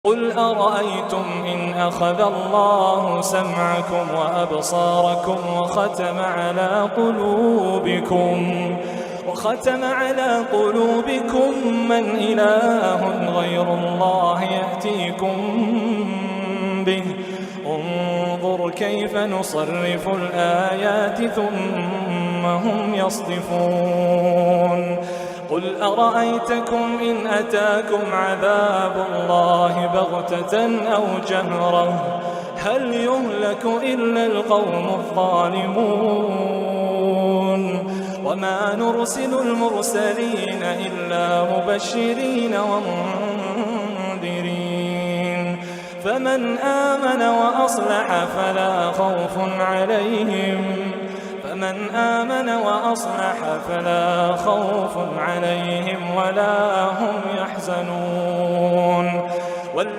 قل أرأيتم إن أخذ الله سمعكم وأبصاركم وختم على قلوبكم من إله غير الله يأتيكم به انظر كيف نصرف الآيات ثم هم يصدفون قل أرأيتكم إن أتاكم عذاب الله بغتة أو جهرة هل يهلك إلا القوم الظالمون وما نرسل المرسلين إلا مبشرين ومنذرين فمن آمن وأصلح فلا خوف عليهم ولا هم يحزنون